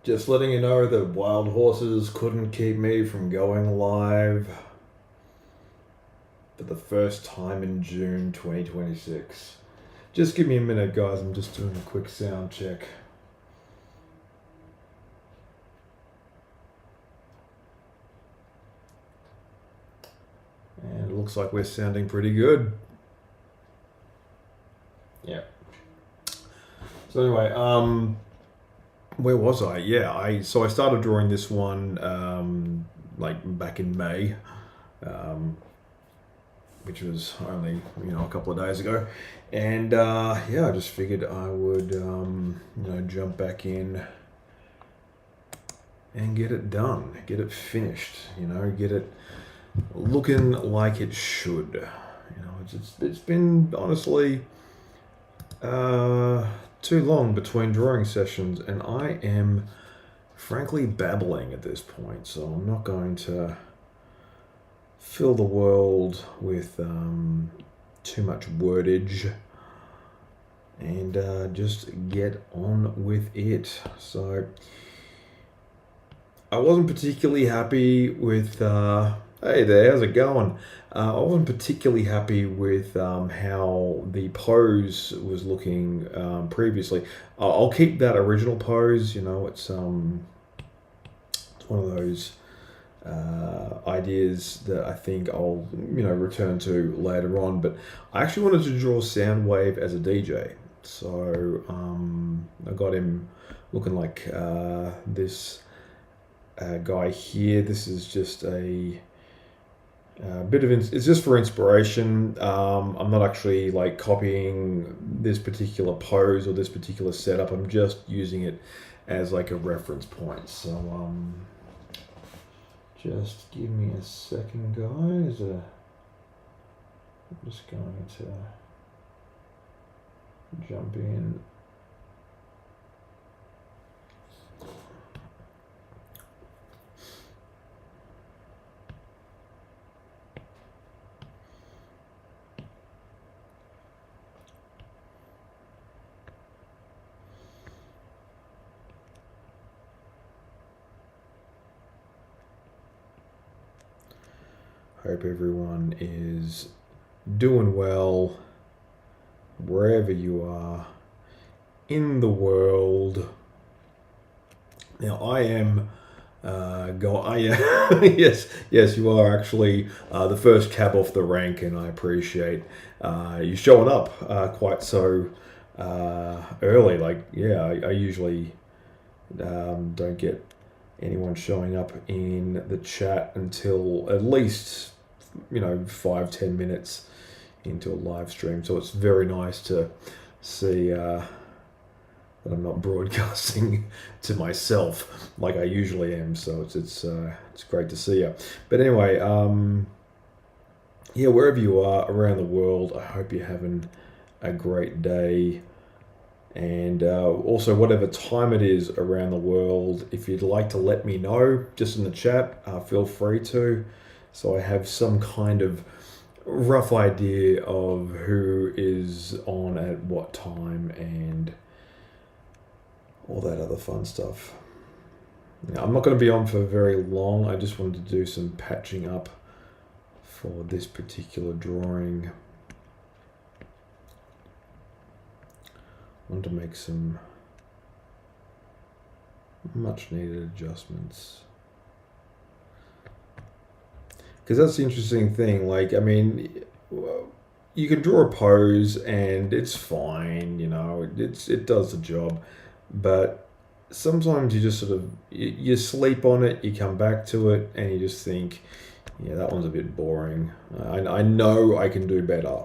Just letting you know that Wild Horses couldn't keep me from going live for the first time in June 2026. Just give me a minute, guys. I'm just doing a quick sound check. And it looks like we're sounding pretty good. Yeah. So anyway, where was I? Yeah, I started drawing this one like back in May, which was only a couple of days ago, and yeah, I just figured I would jump back in and get it done, get it finished, get it looking like it should. It's been honestly too long between drawing sessions, and I am frankly babbling at this point, so I'm not going to fill the world with too much wordage, and just get on with it. So I wasn't particularly happy with hey there, how's it going? I wasn't particularly happy with how the pose was looking previously. I'll keep that original pose. It's one of those ideas that I think I'll return to later on. But I actually wanted to draw Soundwave as a DJ, so I got him looking like this guy here. This is just a bit of it's just for inspiration. I'm not actually like copying this particular pose or this particular setup. I'm just using it as like a reference point. So just give me a second, guys. I'm just going to jump in. Hope everyone is doing well wherever you are in the world. Now I am yes, you are actually the first cab off the rank, and I appreciate you showing up quite so early. Like, yeah, I usually don't get anyone showing up in the chat until at least 5-10 minutes into a live stream, so it's very nice to see that I'm not broadcasting to myself like I usually am. So it's great to see you. But anyway, yeah, wherever you are around the world, I hope you're having a great day. And also, whatever time it is around the world, if you'd like to let me know just in the chat, feel free to, so I have some kind of rough idea of who is on at what time and all that other fun stuff. Now, I'm not going to be on for very long. I just wanted to do some patching up for this particular drawing. I want to make some much needed adjustments. Because that's the interesting thing. Like, I mean, you can draw a pose and it's fine, it does the job. But sometimes you just sort of, you sleep on it, you come back to it, and you just think, yeah, that one's a bit boring. I know I can do better.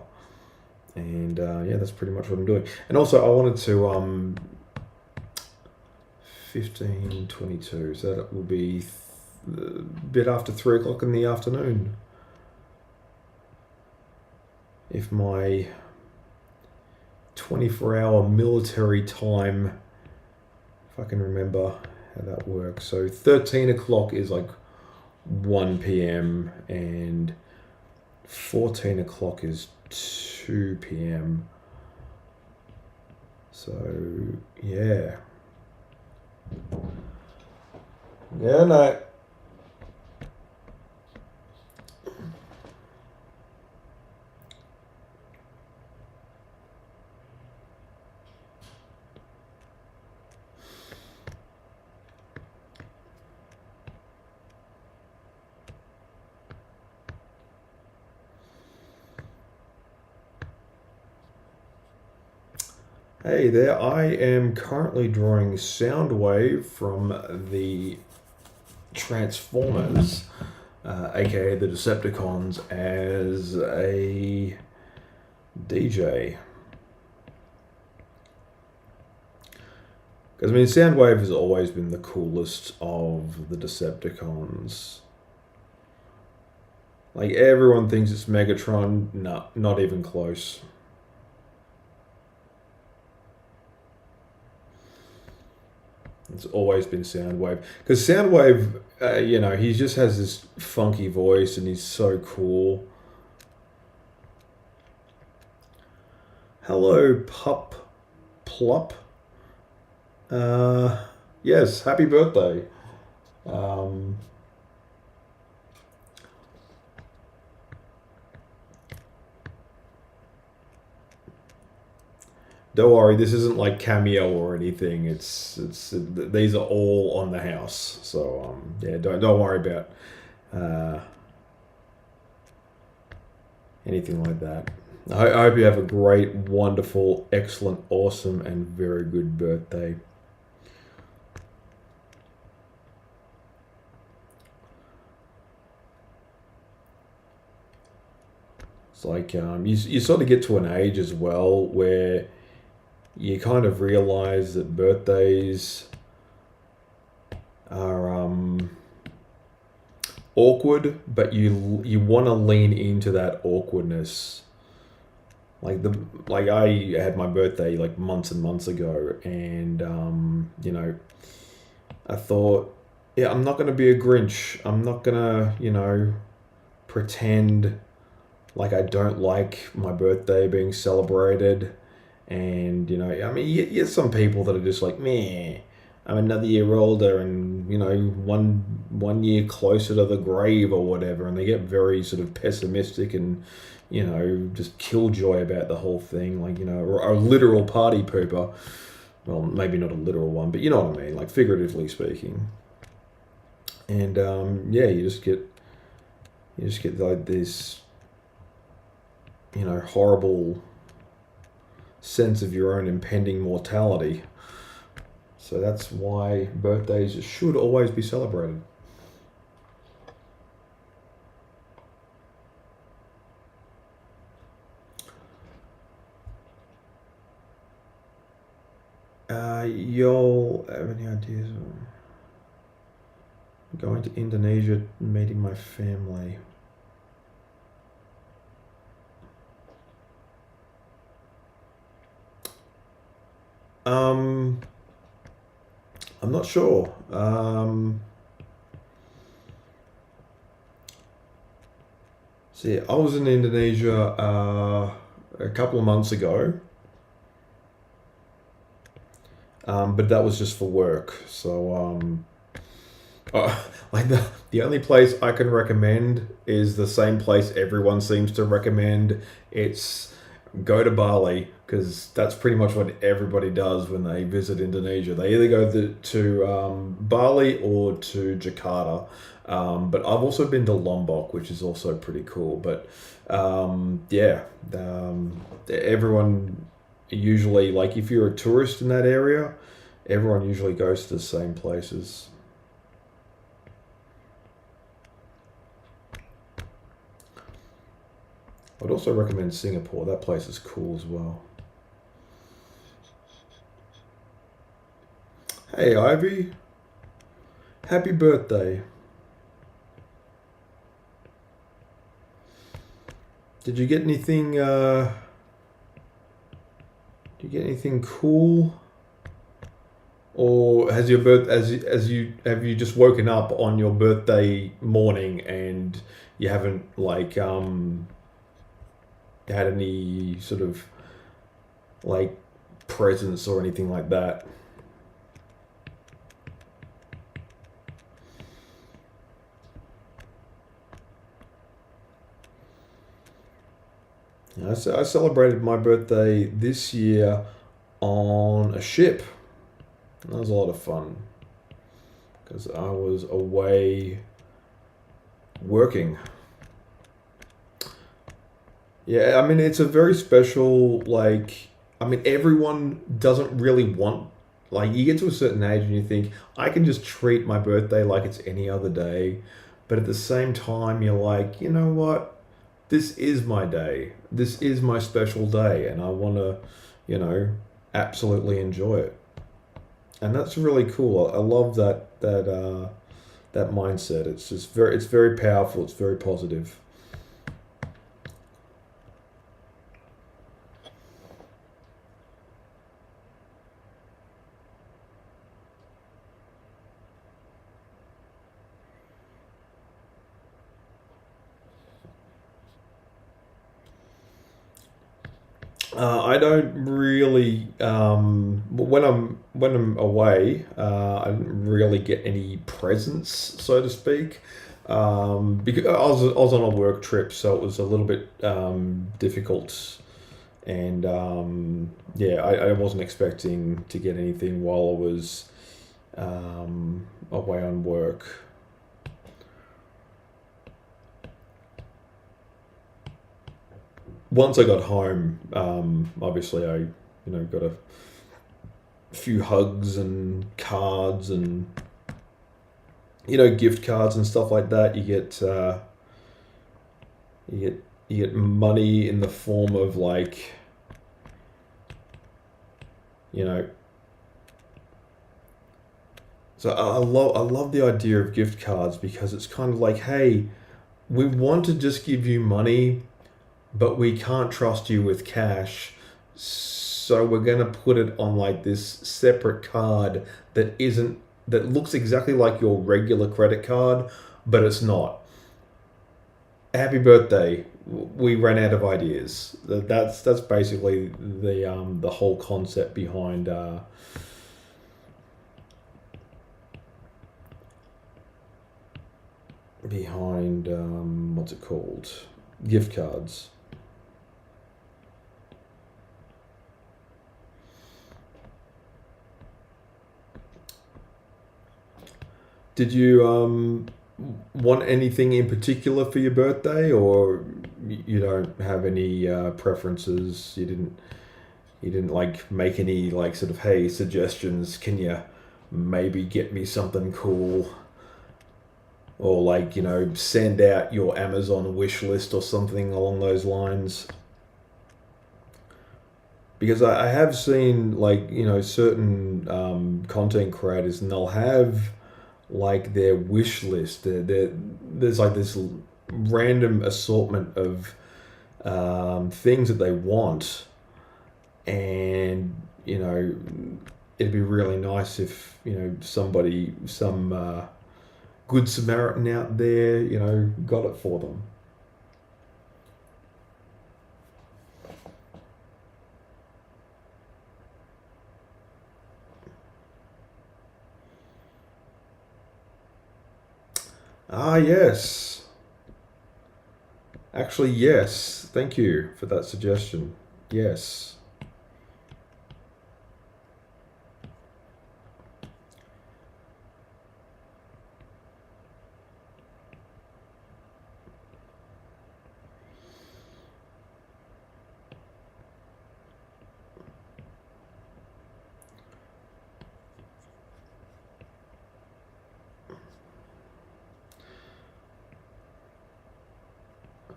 And yeah, that's pretty much what I'm doing. And also, I wanted to 15:22, so that will be a bit after 3 o'clock in the afternoon. If my 24-hour military time, if I can remember how that works. So 13 o'clock is like 1 p.m. and 14 o'clock is 2 p.m. So yeah, Yeah, no. Hey there, I am currently drawing Soundwave from the Transformers, aka the Decepticons, as a DJ. Because, I mean, Soundwave has always been the coolest of the Decepticons. Like, everyone thinks it's Megatron. No, not even close. It's always been Soundwave. Because Soundwave, he just has this funky voice and he's so cool. Hello, Pup Plop. Yes, happy birthday. Um, don't worry, this isn't like Cameo or anything. It's these are all on the house. So yeah, don't worry about uh, anything like that. I hope you have a great, wonderful, excellent, awesome, and very good birthday. It's like you sort of get to an age as well where you kind of realize that birthdays are awkward, but you want to lean into that awkwardness. Like I had my birthday like months and months ago, and I thought, yeah, I'm not gonna be a Grinch. I'm not gonna pretend like I don't like my birthday being celebrated. And I mean, you get some people that are just like, meh, I'm another year older, and one year closer to the grave or whatever, and they get very sort of pessimistic and just killjoy about the whole thing, like a literal party pooper. Well, maybe not a literal one, but you know what I mean, like figuratively speaking. And yeah, you just get like this horrible sense of your own impending mortality. So that's why birthdays should always be celebrated. Y'all have any ideas on going to Indonesia, meeting my family? Um, I'm not sure. See, I was in Indonesia a couple of months ago, but that was just for work. So, like the only place I can recommend is the same place everyone seems to recommend. It's go to Bali, because that's pretty much what everybody does when they visit Indonesia. They either go to Bali or to Jakarta. But I've also been to Lombok, which is also pretty cool. But yeah, everyone usually, like if you're a tourist in that area, everyone usually goes to the same places. I'd also recommend Singapore. That place is cool as well. Hey, Ivy. Happy birthday. Did you get anything? Did you get anything cool? Or has your birth as you have you just woken up on your birthday morning and you haven't like had any sort of like presents or anything like that? I celebrated my birthday this year on a ship. That was a lot of fun because I was away working. Yeah, I mean, it's a very special, like, I mean, everyone doesn't really want, like, you get to a certain age and you think, I can just treat my birthday like it's any other day. But at the same time, you're like, you know what? This is my day. This is my special day, and I want to, you know, absolutely enjoy it. And that's really cool. I love that mindset. It's very powerful. It's very positive. I don't really when I'm away. I don't really get any presents, so to speak, because I was on a work trip, so it was a little bit difficult, and yeah, I wasn't expecting to get anything while I was away on work. Once I got home, obviously got a few hugs and cards and gift cards and stuff like that. You get money in the form of, like, you know. So I love the idea of gift cards because it's kind of like, hey, we want to just give you money, but we can't trust you with cash. So we're going to put it on, like, this separate card that looks exactly like your regular credit card, but it's not. Happy birthday. We ran out of ideas. That's basically the whole concept behind what's it called? Gift cards. Did you want anything in particular for your birthday, or you don't have any preferences? You didn't like make any, like, sort of, hey, suggestions. Can you maybe get me something cool, or, like, send out your Amazon wish list or something along those lines? Because I have seen, like, certain content creators, and they'll have, like, their wish list. There's, like, this random assortment of things that they want, and it'd be really nice if some good Samaritan out there, got it for them. Ah, yes. Actually, yes. Thank you for that suggestion. Yes.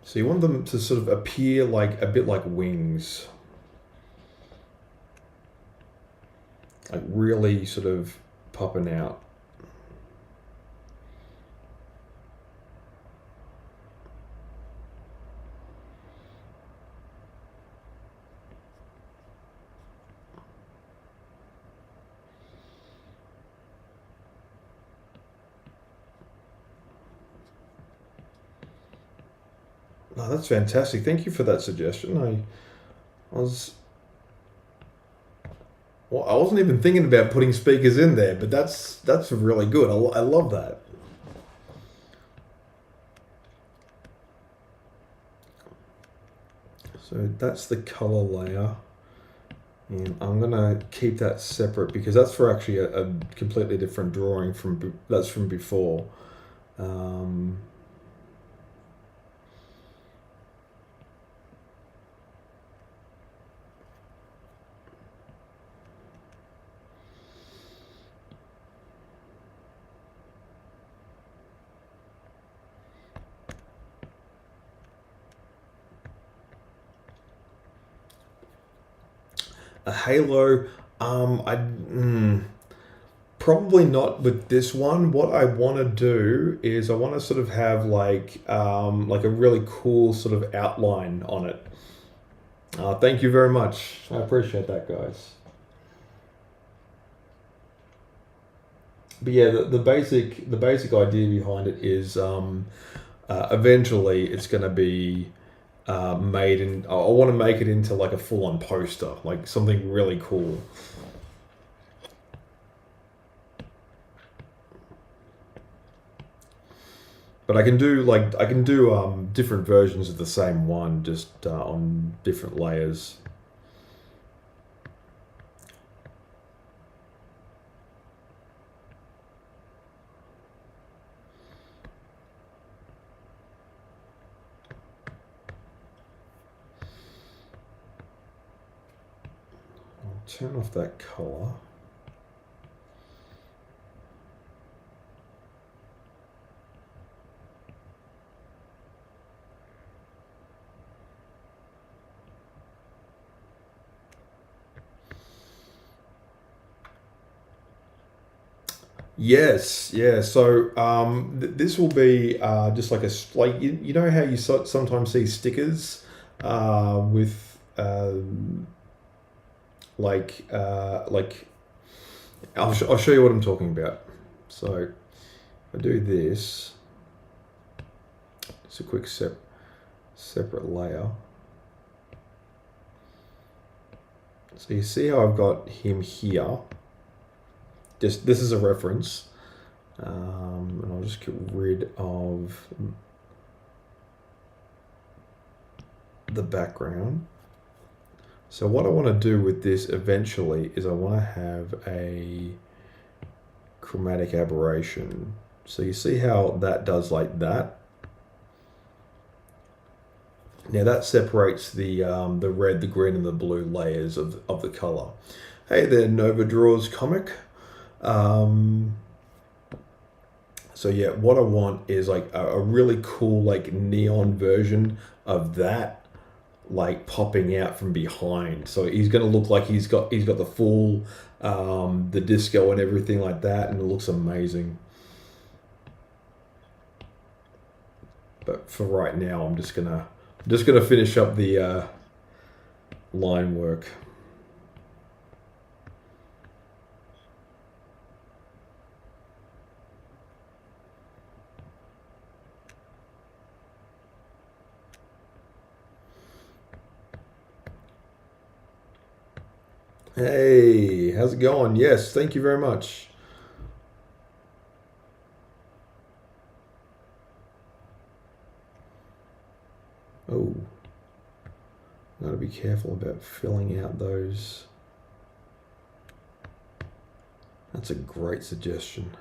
So you want them to sort of appear like a bit like wings, like really sort of popping out. Oh, that's fantastic. Thank you for that suggestion. I was well, I wasn't even thinking about putting speakers in there, but that's really good. I love that. So that's the color layer. And I'm gonna keep that separate because that's for actually a completely different drawing that's from before. A halo, probably not with this one. What I want to do is I want to sort of have like a really cool sort of outline on it. Thank you very much. I appreciate that, guys. But yeah, the basic idea behind it is eventually it's going to be made in. I want to make it into like a full-on poster, like something really cool. But I can do different versions of the same one, just on different layers. I'll turn off that color. Yes, yeah. So this will be just like like you know how you sometimes see stickers with like I'll show you what I'm talking about. So if I do this, it's a quick separate layer. So you see how I've got him here. Just this is a reference, and I'll just get rid of the background. So what I want to do with this eventually is I want to have a chromatic aberration. So you see how that does like that. Now that separates the red, the green, and the blue layers of the color. Hey there, Nova Draws Comic. So yeah, what I want is like a really cool like neon version of that, like popping out from behind. So he's gonna look like he's got the full the disco and everything like that, and it looks amazing. But for right now, I'm just gonna finish up the line work. Hey, how's it going? Yes, thank you very much. Oh, gotta be careful about filling out those. That's a great suggestion.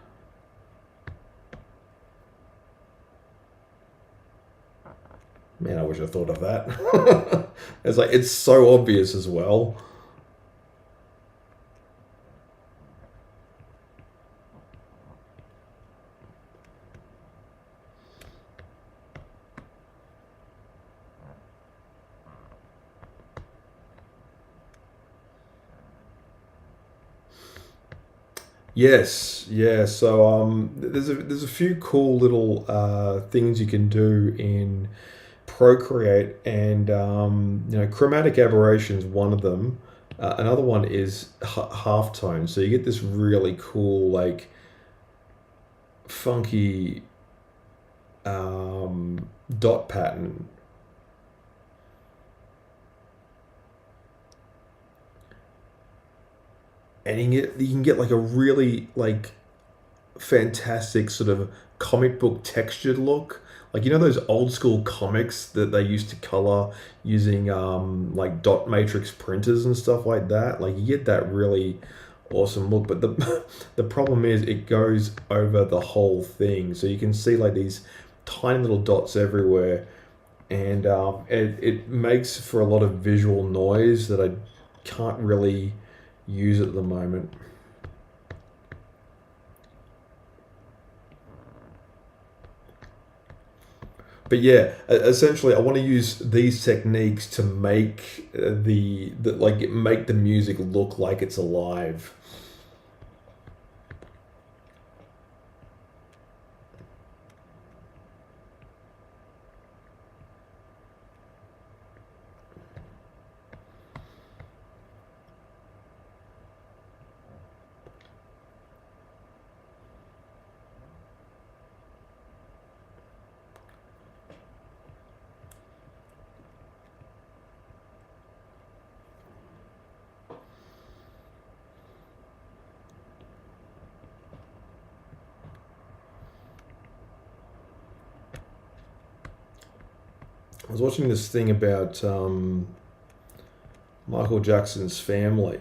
Man, I wish I thought of that. It's like it's so obvious as well. Yes, yeah. So there's a few cool little things you can do in Procreate, and chromatic aberration is one of them. Another one is halftone. So you get this really cool like funky dot pattern. And you can get like a really like fantastic sort of comic book textured look. like you know those old school comics that they used to color using like dot matrix printers and stuff like that. Like you get that really awesome look, but the the problem is it goes over the whole thing, so you can see like these tiny little dots everywhere, and it makes for a lot of visual noise that I can't really use at the moment. But yeah, essentially, I want to use these techniques to make the like make the music look like it's alive. I was watching this thing about Michael Jackson's family,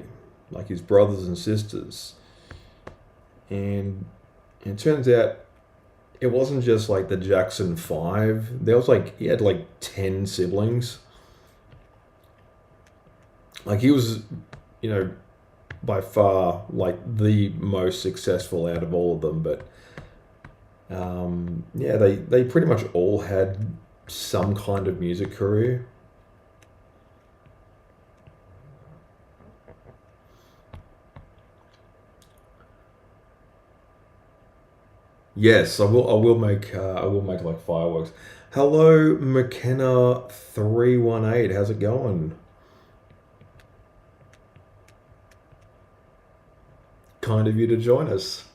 like his brothers and sisters, and it turns out it wasn't just like the Jackson Five. There was like he had like 10 siblings. Like he was, you know, by far like the most successful out of all of them. But yeah, they pretty much all had some kind of music career. Yes, I will. I will make like fireworks. Hello, McKenna 318. How's it going? Kind of you to join us.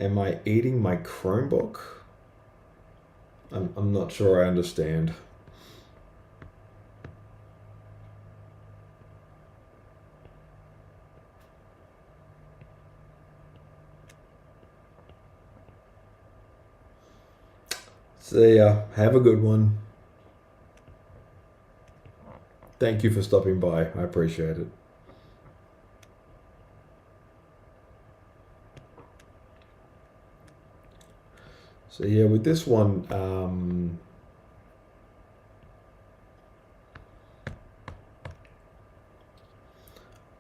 Am I eating my Chromebook? I'm not sure I understand. See ya. Have a good one. Thank you for stopping by. I appreciate it. So yeah, with this one, I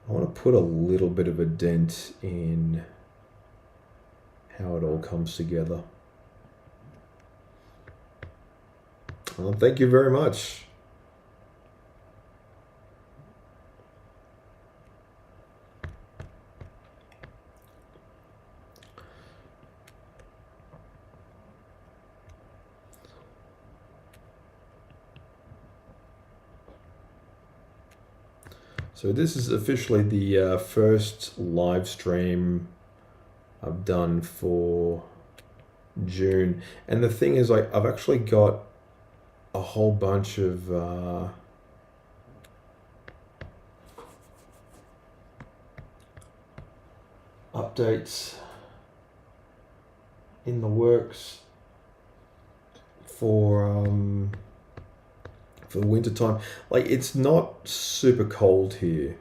want to put a little bit of a dent in how it all comes together. Well, thank you very much. So this is officially the first live stream I've done for June, and the thing is, I've actually got a whole bunch of updates in the works for the winter time. Like it's not super cold here.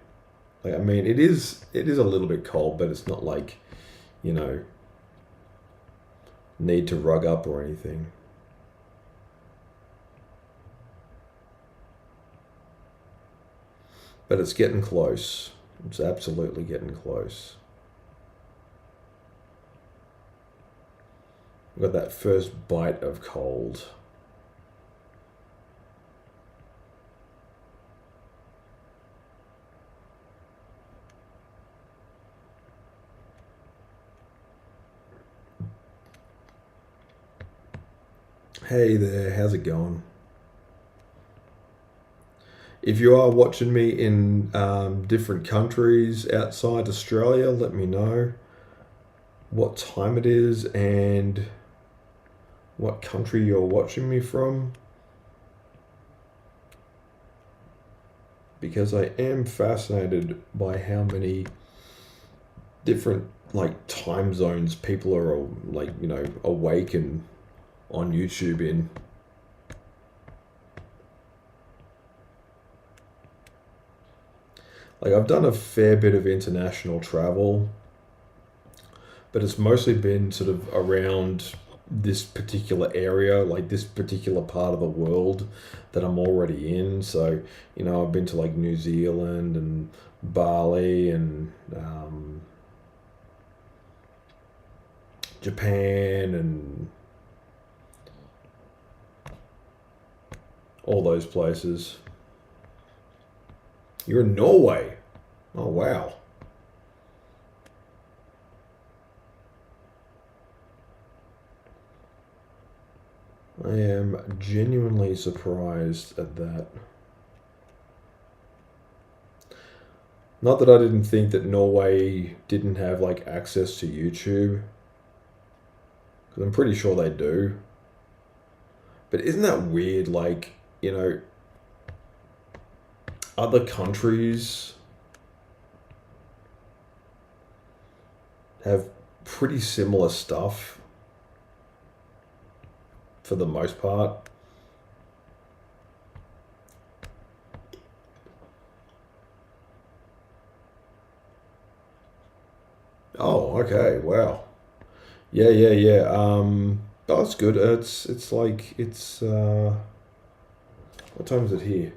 Like I mean, it is a little bit cold, but it's not like you know need to rug up or anything. But it's getting close. It's absolutely getting close. I've got that first bite of cold. Hey there, how's it going? If you are watching me in different countries outside Australia, let me know what time it is and what country you're watching me from, because I am fascinated by how many different like time zones people are like, you know, awake and on YouTube in. Like, I've done a fair bit of international travel, but it's mostly been sort of around this particular area, like this particular part of the world that I'm already in. So, you know, I've been to like New Zealand and Bali and Japan and all those places. You're in Norway. Oh, wow. I am genuinely surprised at that. Not that I didn't think that Norway didn't have like access to YouTube, because I'm pretty sure they do. But isn't that weird? Like, you know, other countries have pretty similar stuff for the most part. Oh, okay, wow. Yeah, yeah, yeah. Oh, that's good. It's like what time is it here?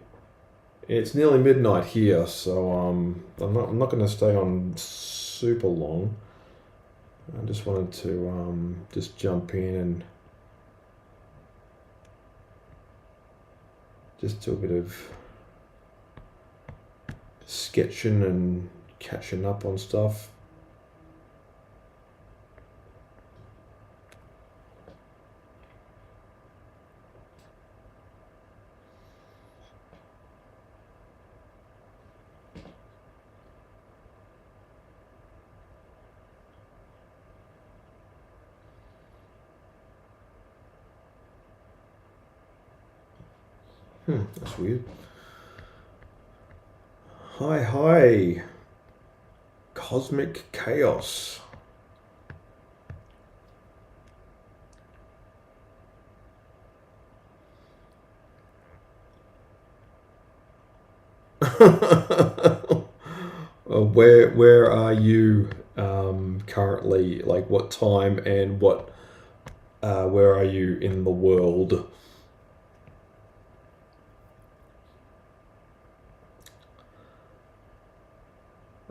It's nearly midnight here, so I'm not gonna stay on super long. I just wanted to just jump in and just do a bit of sketching and catching up on stuff. That's weird. Hi, hi. Cosmic Chaos. Where are you currently? Like, what time and what where are you in the world?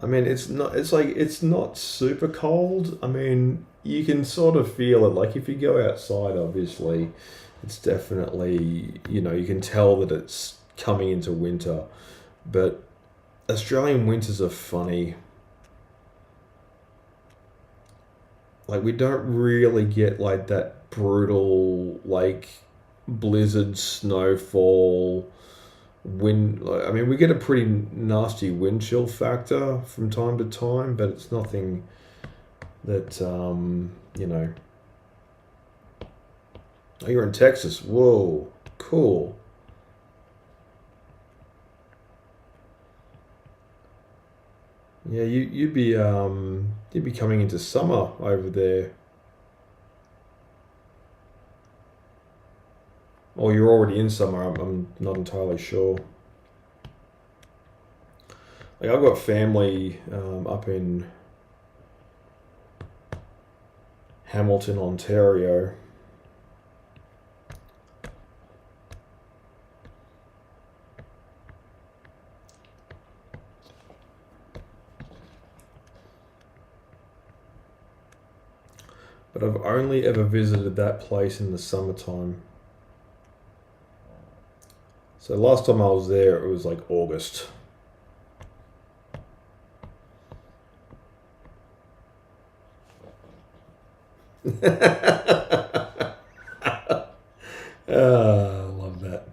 I mean, it's not super cold. I mean, you can sort of feel it. Like, if you go outside, obviously, it's definitely, you know, you can tell that it's coming into winter. But Australian winters are funny. Like, we don't really get like that brutal like blizzard, snowfall, wind. Like, I mean, we get a pretty nasty wind chill factor from time to time, but it's nothing that you know. Oh, you're in Texas. Whoa, cool. Yeah, you'd be coming into summer over there. Or you're already in summer. I'm not entirely sure. Like, I've got family up in Hamilton, Ontario. But I've only ever visited that place in the summertime. So last time I was there, it was like August. I love that.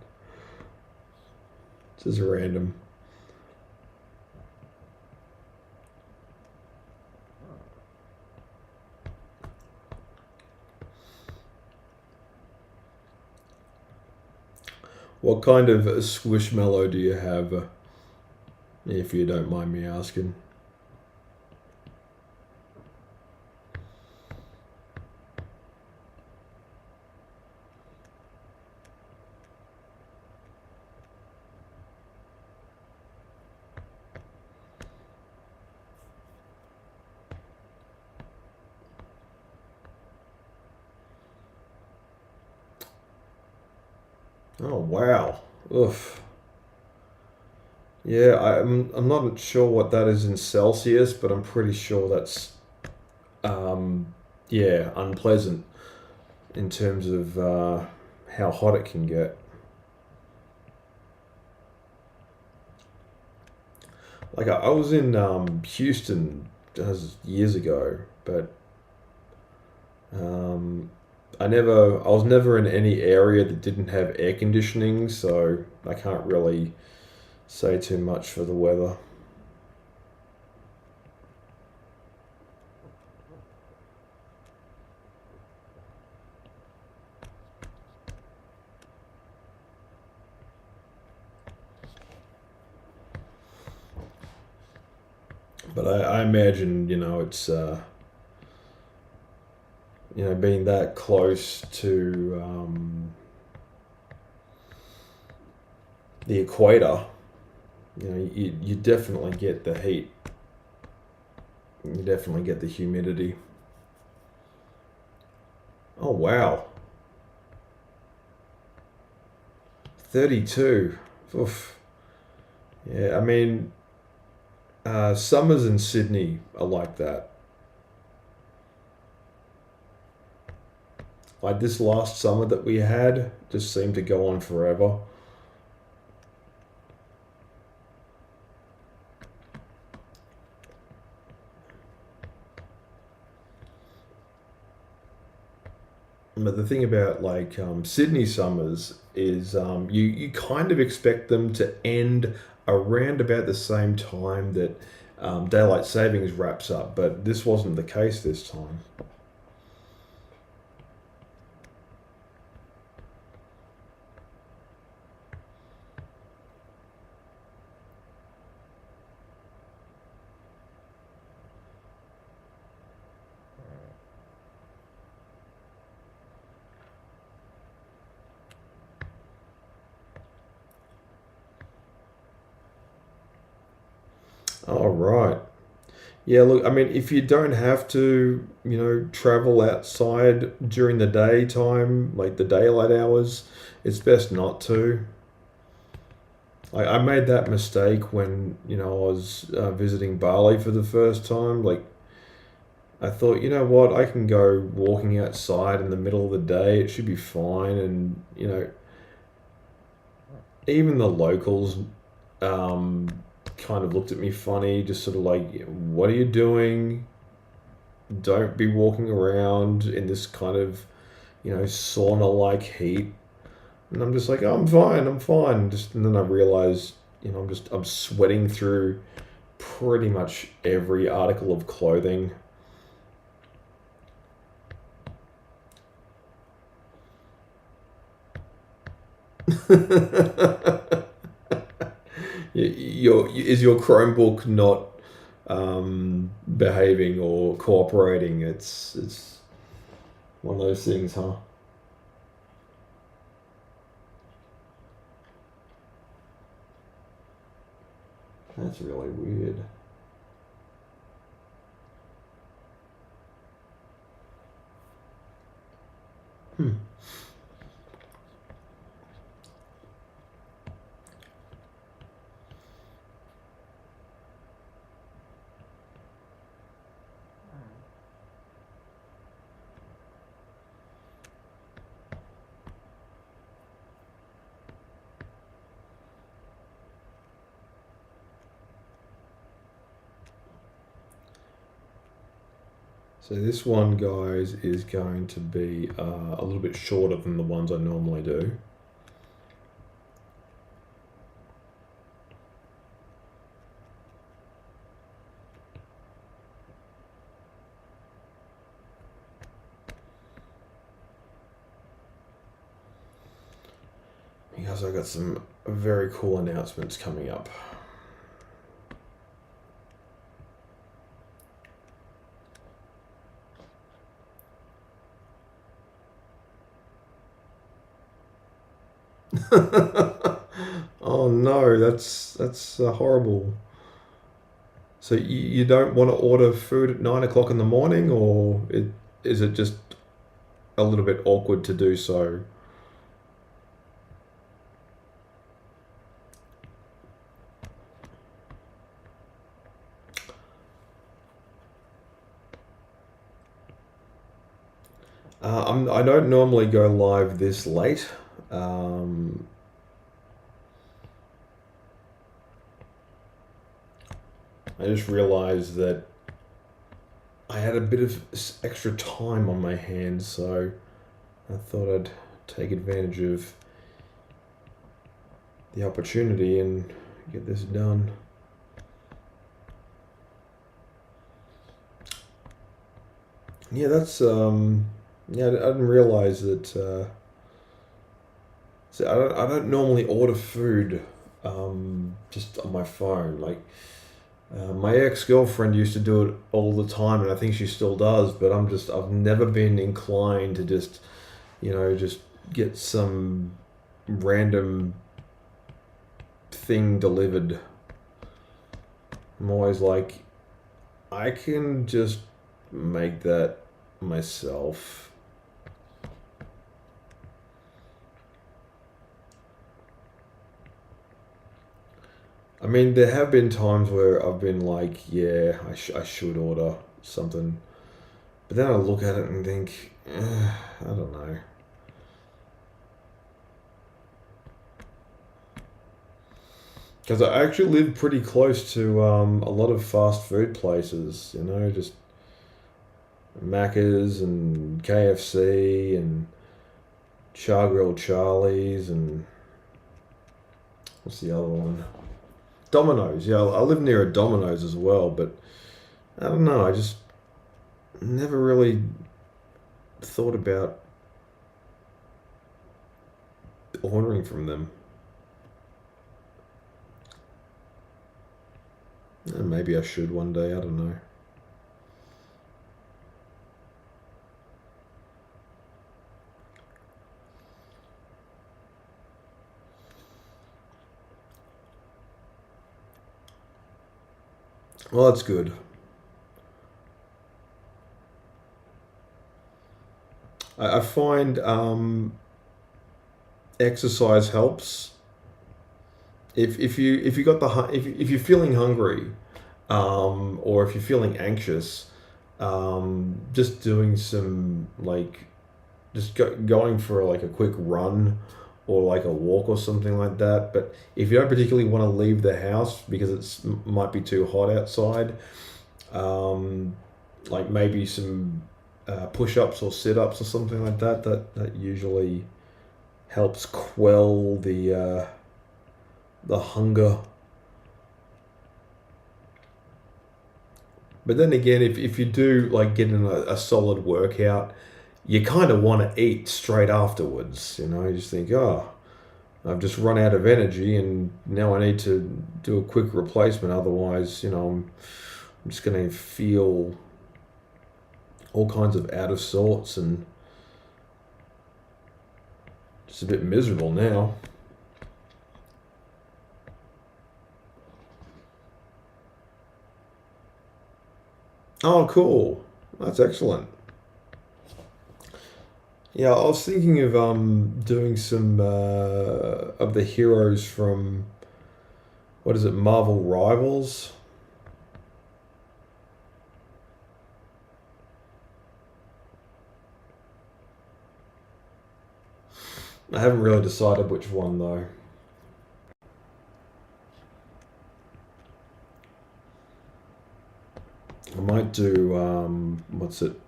Just random. random. What kind of squishmallow do you have, if you don't mind me asking? Oh wow. Oof. Yeah, I'm not sure what that is in Celsius, but I'm pretty sure that's yeah, unpleasant in terms of how hot it can get. Like I was in Houston years ago, but um, I was never in any area that didn't have air conditioning, so I can't really say too much for the weather. But I imagine, it's being that close to the equator, you definitely get the heat. You definitely get the humidity. Oh wow, 32. Oof. Yeah, I mean, summers in Sydney are like that. Like this last summer that we had just seemed to go on forever. But the thing about like Sydney summers is you kind of expect them to end around about the same time that daylight savings wraps up, but this wasn't the case this time. All right. Yeah, look, I mean, if you don't have to, travel outside during the daytime, like the daylight hours, it's best not to. I made that mistake when, I was visiting Bali for the first time. Like, I thought, you know what, I can go walking outside in the middle of the day, it should be fine. And, even the locals um, kind of looked at me funny, just sort of like, what are you doing? Don't be walking around in this kind of, sauna like heat. And I'm just like, oh, I'm fine, I'm fine. Just and then I realize, I'm sweating through pretty much every article of clothing. Is your Chromebook not behaving or cooperating? It's one of those things, huh? That's really weird. Hmm. So this one, guys, is going to be a little bit shorter than the ones I normally do. because I got some very cool announcements coming up. Oh no, that's horrible. So you don't want to order food at 9 o'clock in the morning, or is it just a little bit awkward to do so? I don't normally go live this late. Um, I just realized that I had a bit of extra time on my hands, so I thought I'd take advantage of the opportunity and get this done. Yeah, that's yeah. I didn't realize that. So I don't normally order food just on my phone. Like my ex girlfriend used to do it all the time, and I think she still does. But I've never been inclined to just get some random thing delivered. I'm always like, I can just make that myself. I mean, there have been times where I've been like, yeah, I should order something. But then I look at it and think, I don't know. Because I actually live pretty close to a lot of fast food places, just Macca's and KFC and Char Grilled Charlie's and what's the other one? Domino's. Yeah, I live near a Domino's as well, but I don't know. I just never really thought about ordering from them. Maybe I should one day. I don't know. Well, that's good. I find exercise helps. If you got if you're feeling hungry, or if you're feeling anxious, just doing some just going for like a quick run or like a walk or something like that. But if you don't particularly want to leave the house because might be too hot outside, um, like maybe some push-ups or sit-ups or something like that. That usually helps quell the hunger. But then again, if you do like get in a solid workout, you kind of want to eat straight afterwards. You just think, oh, I've just run out of energy and now I need to do a quick replacement. Otherwise, I'm just going to feel all kinds of out of sorts and just a bit miserable now. Oh, cool. That's excellent. Yeah, I was thinking of doing some of the heroes from what is it, Marvel Rivals. I haven't really decided which one though. I might do what's it?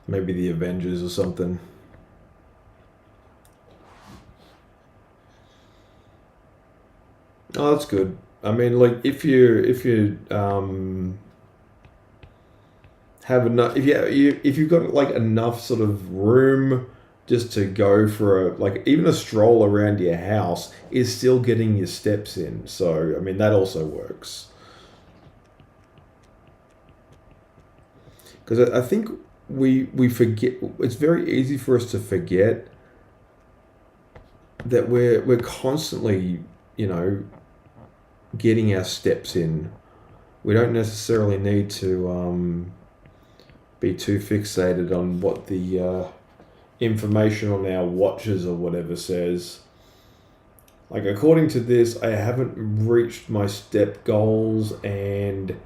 Maybe the Avengers or something. Oh, that's good. I mean, like if you have enough, if you've got like enough sort of room just to go for like even a stroll around your house is still getting your steps in. So I mean that also works. Because I think we forget. It's very easy for us to forget that we're constantly, you know, getting our steps in. We don't necessarily need to be too fixated on what the information on our watches or whatever says. Like according to this, I haven't reached my step goals, and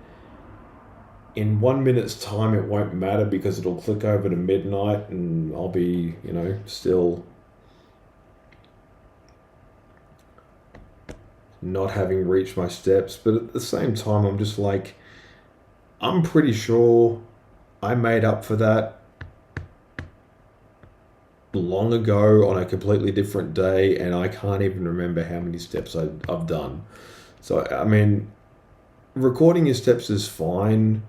in 1 minute's time it won't matter because it'll click over to midnight and I'll be, you know, still not having reached my steps. But at the same time, I'm just like, I'm pretty sure I made up for that long ago on a completely different day, and I can't even remember how many steps I've done. So, I mean, recording your steps is fine,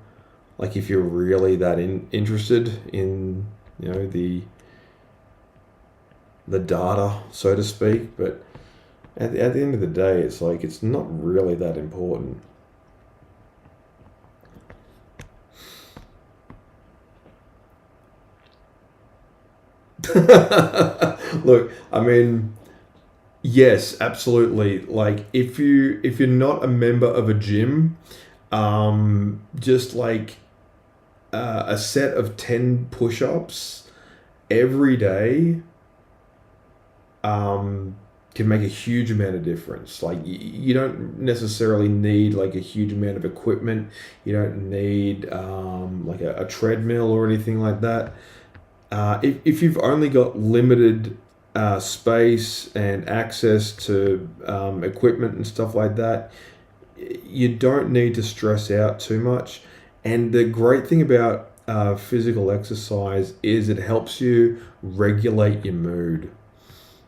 like if you're really that interested in, you know, the data, so to speak. But at the end of the day, it's like it's not really that important. Look, I mean, yes, absolutely. Like if you're not a member of a gym, just like a set of 10 push-ups every day can make a huge amount of difference. Like you don't necessarily need like a huge amount of equipment. You don't need like a treadmill or anything like that. If you've only got limited space and access to equipment and stuff like that, you don't need to stress out too much. And the great thing about physical exercise is it helps you regulate your mood.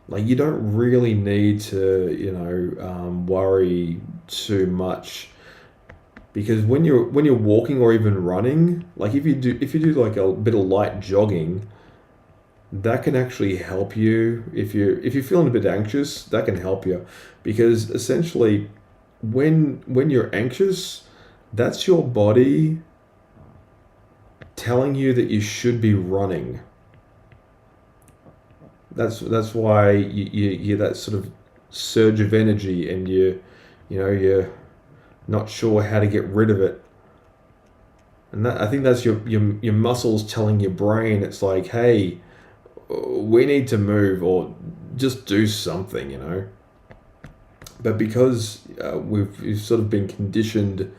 Like you don't really need to, you know, worry too much, because when you're walking or even running, like if you do like a bit of light jogging, that can actually help you. If you're feeling a bit anxious, that can help you, because essentially when you're anxious, that's your body telling you that you should be running. That's why you get that sort of surge of energy, and you're not sure how to get rid of it. And that, I think that's your muscles telling your brain, it's like, hey, we need to move or just do something, you know. But because we've sort of been conditioned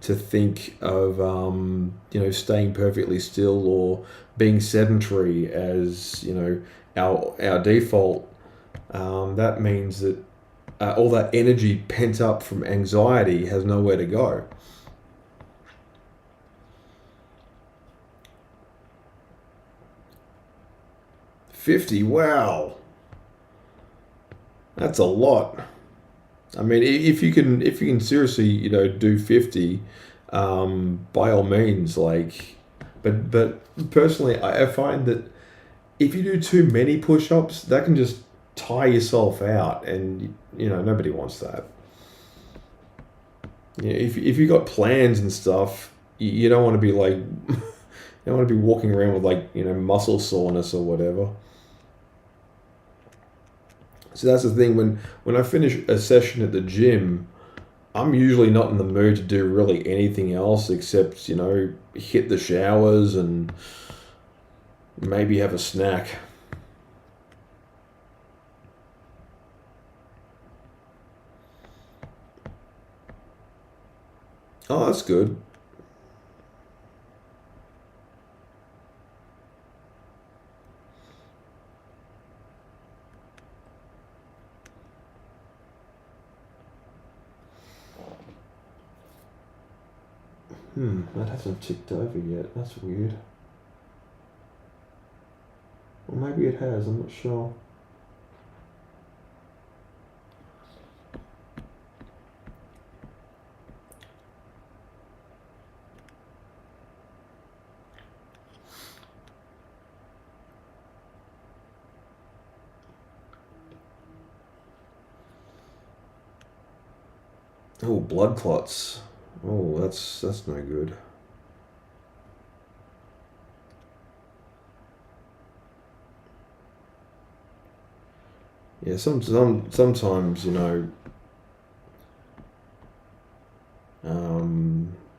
to think of you know, staying perfectly still or being sedentary as, you know, our default, that means that all that energy pent up from anxiety has nowhere to go. $50, wow, that's a lot. I mean, if you can seriously, you know, do 50, by all means, like, but personally, I find that if you do too many push-ups, that can just tire yourself out, and you know nobody wants that. You know, if you got plans and stuff, you don't want to be like, you don't want to be walking around with like, you know, muscle soreness or whatever. So that's the thing. When I finish a session at the gym, I'm usually not in the mood to do really anything else except, you know, hit the showers and maybe have a snack. Oh, that's good. That hasn't ticked over yet. That's weird. Or maybe it has, I'm not sure. Oh, blood clots. Oh, that's no good. Yeah, sometimes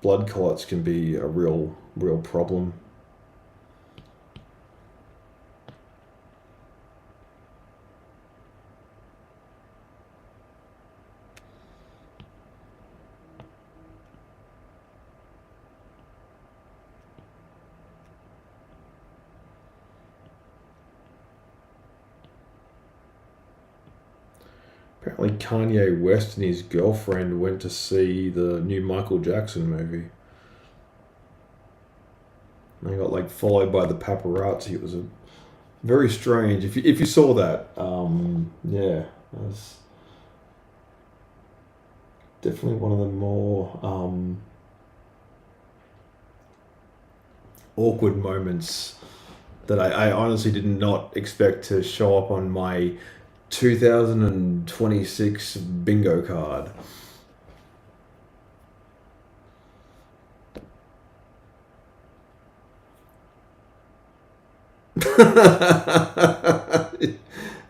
blood clots can be a real problem. Apparently, Kanye West and his girlfriend went to see the new Michael Jackson movie. They got like followed by the paparazzi. It was a very strange. If you saw that, yeah, it was definitely one of the more awkward moments that I honestly did not expect to show up on my 2026 bingo card.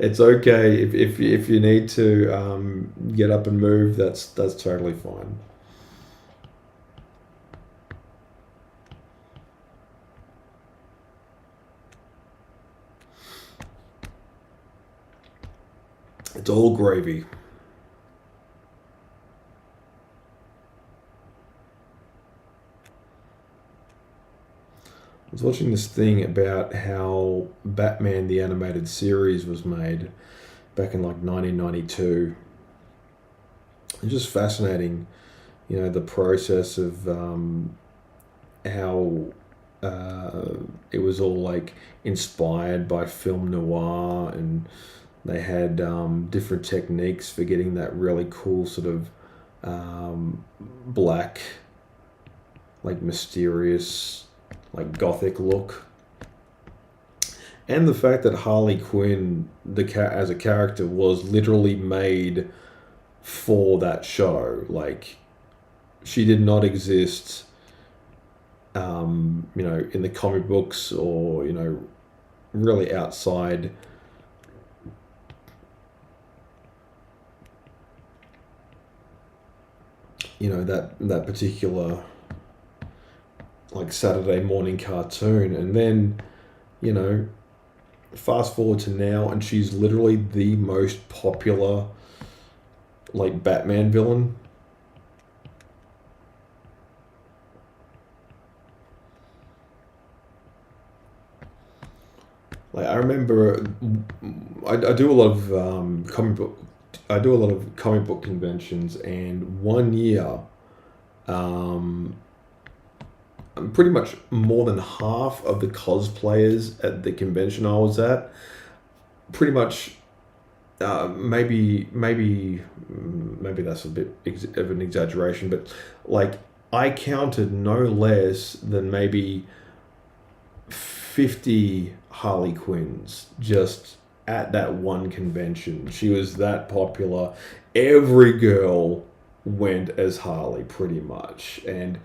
It's okay if you need to get up and move. That's totally fine. It's all gravy. I was watching this thing about how Batman the animated series was made back in like 1992. It's just fascinating, the process of how it was all like inspired by film noir, and they had different techniques for getting that really cool sort of black, like mysterious, like gothic look. And the fact that Harley Quinn, as a character, was literally made for that show. Like, she did not exist, in the comic books, or really outside. That particular like Saturday morning cartoon, and then fast forward to now, and she's literally the most popular like Batman villain. Like, I remember, I do a lot of comic book. I do a lot of comic book conventions, and one year, um, pretty much more than half of the cosplayers at the convention I was at, pretty much, maybe that's a bit of an exaggeration, but like, I counted no less than maybe 50 Harley Quinns just at that one convention. She was that popular. Every girl went as Harley pretty much, and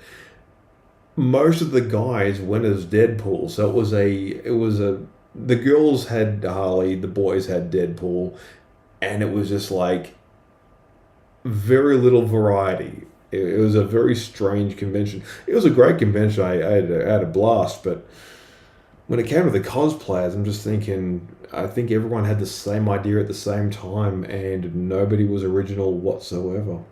most of the guys went as Deadpool. So it was a the girls had Harley, the boys had Deadpool, and it was just like very little variety. It was a very strange convention. It was a great convention. I had a blast, but when it came to the cosplayers, I'm just thinking, I think everyone had the same idea at the same time, and nobody was original whatsoever.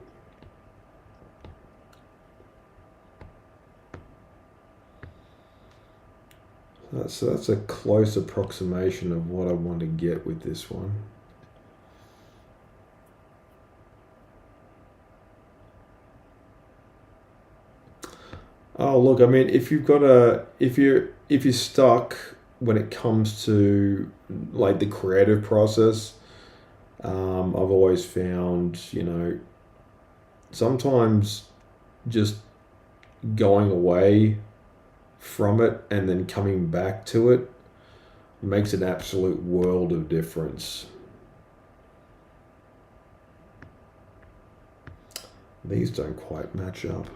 So that's a close approximation of what I want to get with this one. Oh, look, I mean, if you're stuck when it comes to like the creative process, I've always found, sometimes just going away from it and then coming back to it makes an absolute world of difference. These don't quite match up.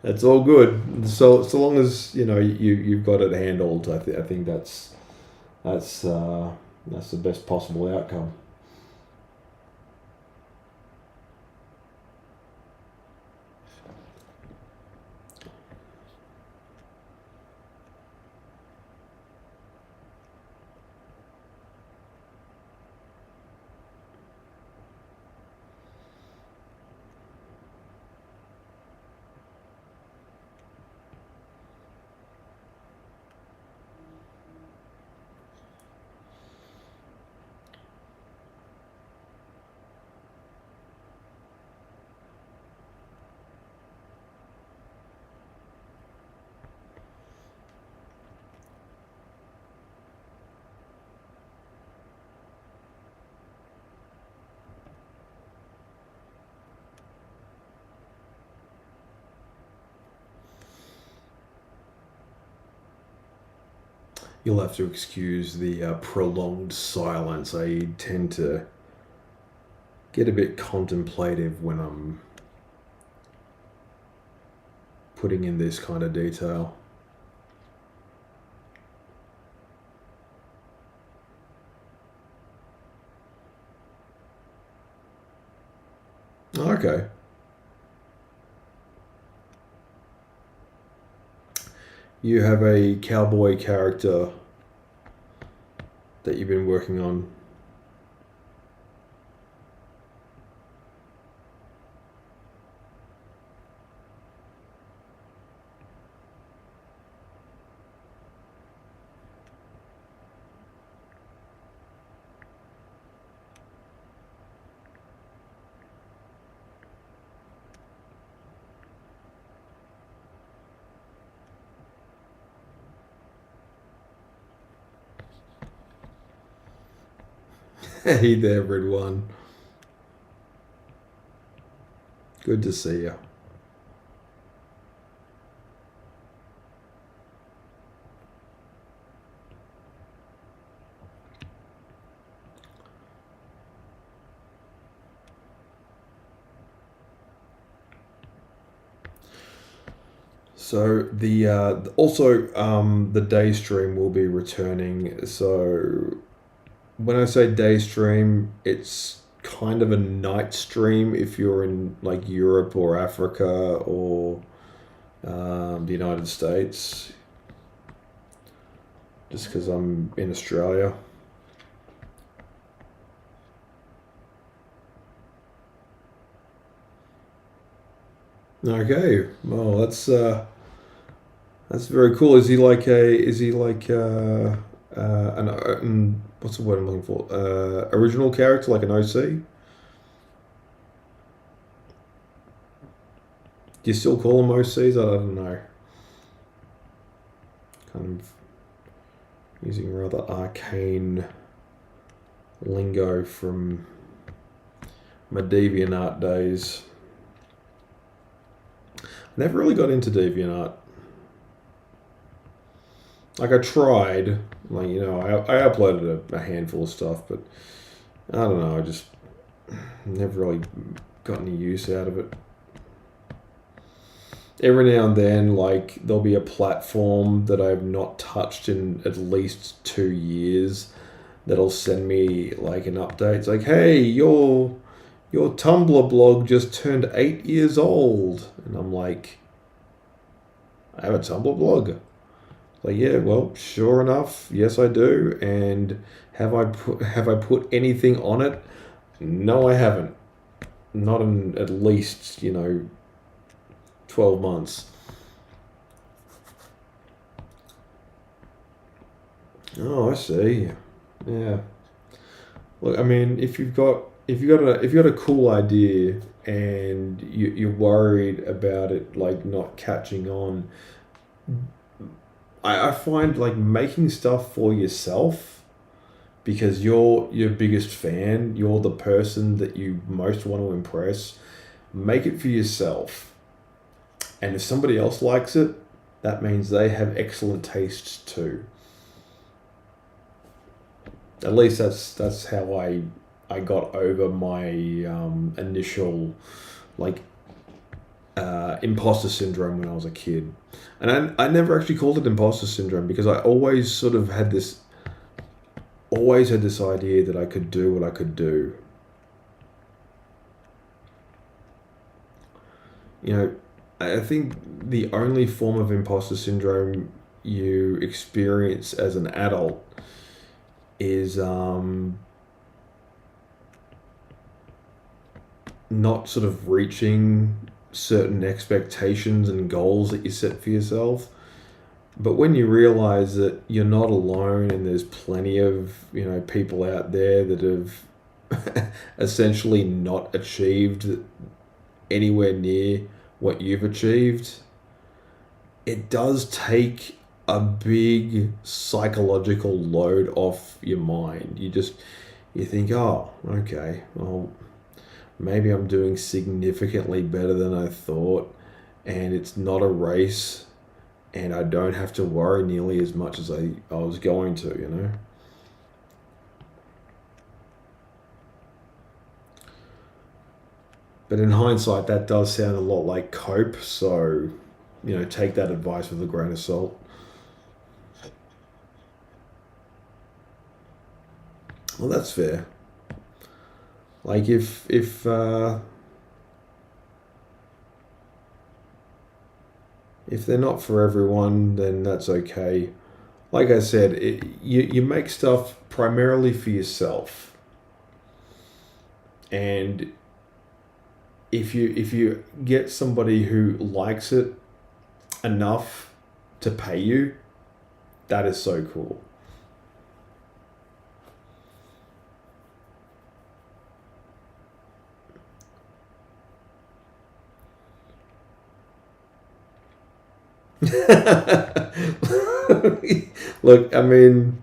That's all good. So long as you've got it handled, I think that's the best possible outcome. You'll have to excuse the prolonged silence. I tend to get a bit contemplative when I'm putting in this kind of detail. Okay. You have a cowboy character that you've been working on. Hey there, everyone. Good to see you. So the day stream will be returning. So when I say day stream, it's kind of a night stream if you're in like Europe or Africa or the United States. Just because I'm in Australia. Okay, well that's very cool. Is he like what's the word I'm looking for? Original character, like an OC? Do you still call them OCs? I don't know. Kind of using rather arcane lingo from my DeviantArt days. Never really got into DeviantArt. Like I tried, like I uploaded a handful of stuff, but I don't know. I just never really got any use out of it. Every now and then, like there'll be a platform that I've not touched in at least 2 years that'll send me like an update. It's like, hey, your Tumblr blog just turned 8 years old, and I'm like, I have a Tumblr blog. Like, yeah, well, sure enough, yes I do. And have I put anything on it? No, I haven't. Not in at least 12 months. Oh, I see. Yeah. Look, I mean, if you've got a cool idea and you're worried about it like not catching on, I find like making stuff for yourself, because you're your biggest fan, you're the person that you most want to impress. Make it for yourself. And if somebody else likes it, that means they have excellent taste too. At least that's how I I got over my initial like imposter syndrome when I was a kid. And I never actually called it imposter syndrome because I always sort of had this idea that I could do what I could do. You know, I think the only form of imposter syndrome you experience as an adult is not sort of reaching certain expectations and goals that you set for yourself. But when you realize that you're not alone and there's plenty of, people out there that have essentially not achieved anywhere near what you've achieved, it does take a big psychological load off your mind. You think, oh, okay, well, maybe I'm doing significantly better than I thought, and it's not a race, and I don't have to worry nearly as much as I was going to, But in hindsight, that does sound a lot like cope, so, take that advice with a grain of salt. Well, that's fair. Like if they're not for everyone, then that's okay. Like I said, you make stuff primarily for yourself, and if you get somebody who likes it enough to pay you, that is so cool. Look, I mean,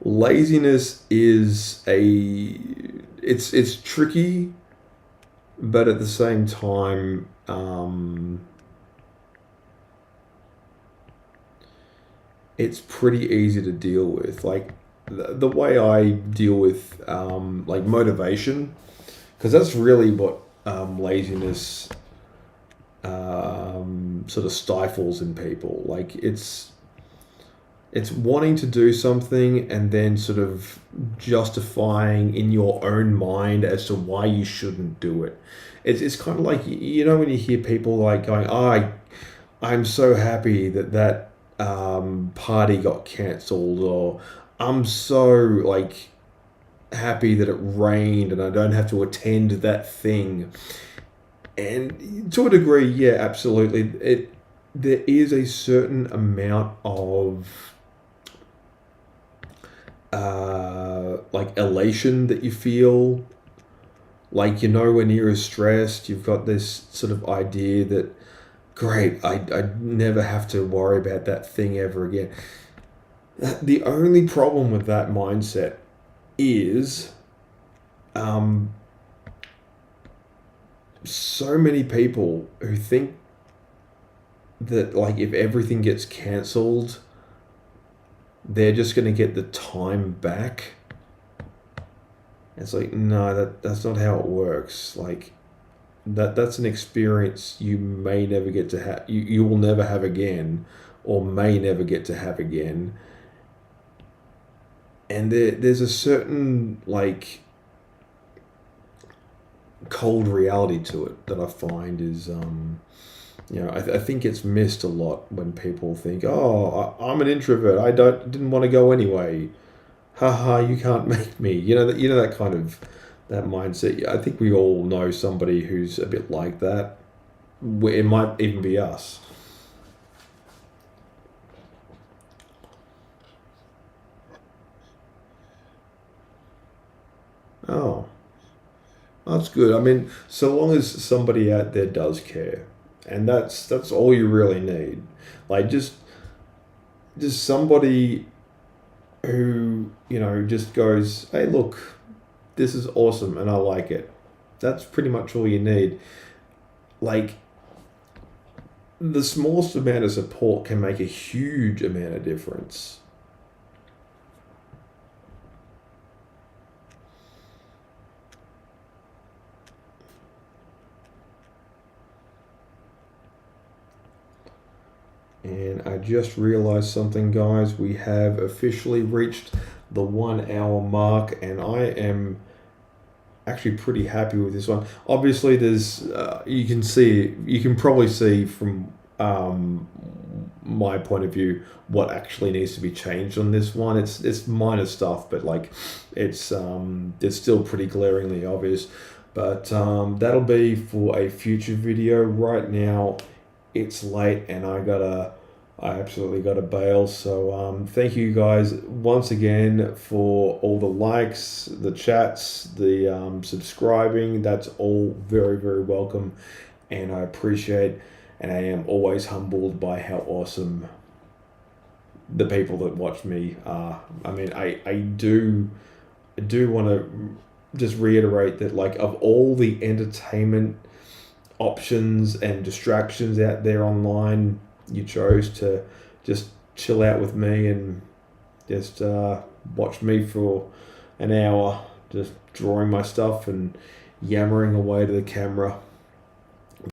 laziness is it's tricky, but at the same time, it's pretty easy to deal with. Like the way I deal with like motivation, because that's really what laziness sort of stifles in people. Like it's wanting to do something and then sort of justifying in your own mind as to why you shouldn't do it. It's kind of like, when you hear people like going, I'm so happy that party got cancelled, or I'm so like happy that it rained and I don't have to attend that thing. And to a degree, yeah, absolutely. There is a certain amount of like elation that you feel, like you're nowhere near as stressed. You've got this sort of idea that, great, I never have to worry about that thing ever again. The only problem with that mindset is so many people who think that, like, if everything gets cancelled, they're just going to get the time back. It's like, no, that's not how it works. Like, that's an experience you may never get to have. You will never have again, or may never get to have again. And there's a certain, like, cold reality to it that I find is, I think it's missed a lot when people think, oh, I'm an introvert. I didn't want to go anyway. Haha, you can't make me. That kind of, that mindset. I think we all know somebody who's a bit like that. It might even be us. Oh, that's good. I mean, so long as somebody out there does care, and that's all you really need. Like, just somebody who, just goes, hey, look, this is awesome and I like it. That's pretty much all you need. Like, the smallest amount of support can make a huge amount of difference. And I just realized something, guys. We have officially reached the 1 hour mark, and I am actually pretty happy with this one. Obviously, there's you can probably see from my point of view what actually needs to be changed on this one. It's minor stuff, but like it's still pretty glaringly obvious. But that'll be for a future video. Right now, it's late, and I absolutely gotta bail. So thank you guys once again for all the likes, the chats, the subscribing. That's all very, very welcome, and I appreciate, and I am always humbled by how awesome the people that watch me are. I mean, I do want to just reiterate that, like, of all the entertainment options and distractions out there online, you chose to just chill out with me and just watch me for an hour, just drawing my stuff and yammering away to the camera.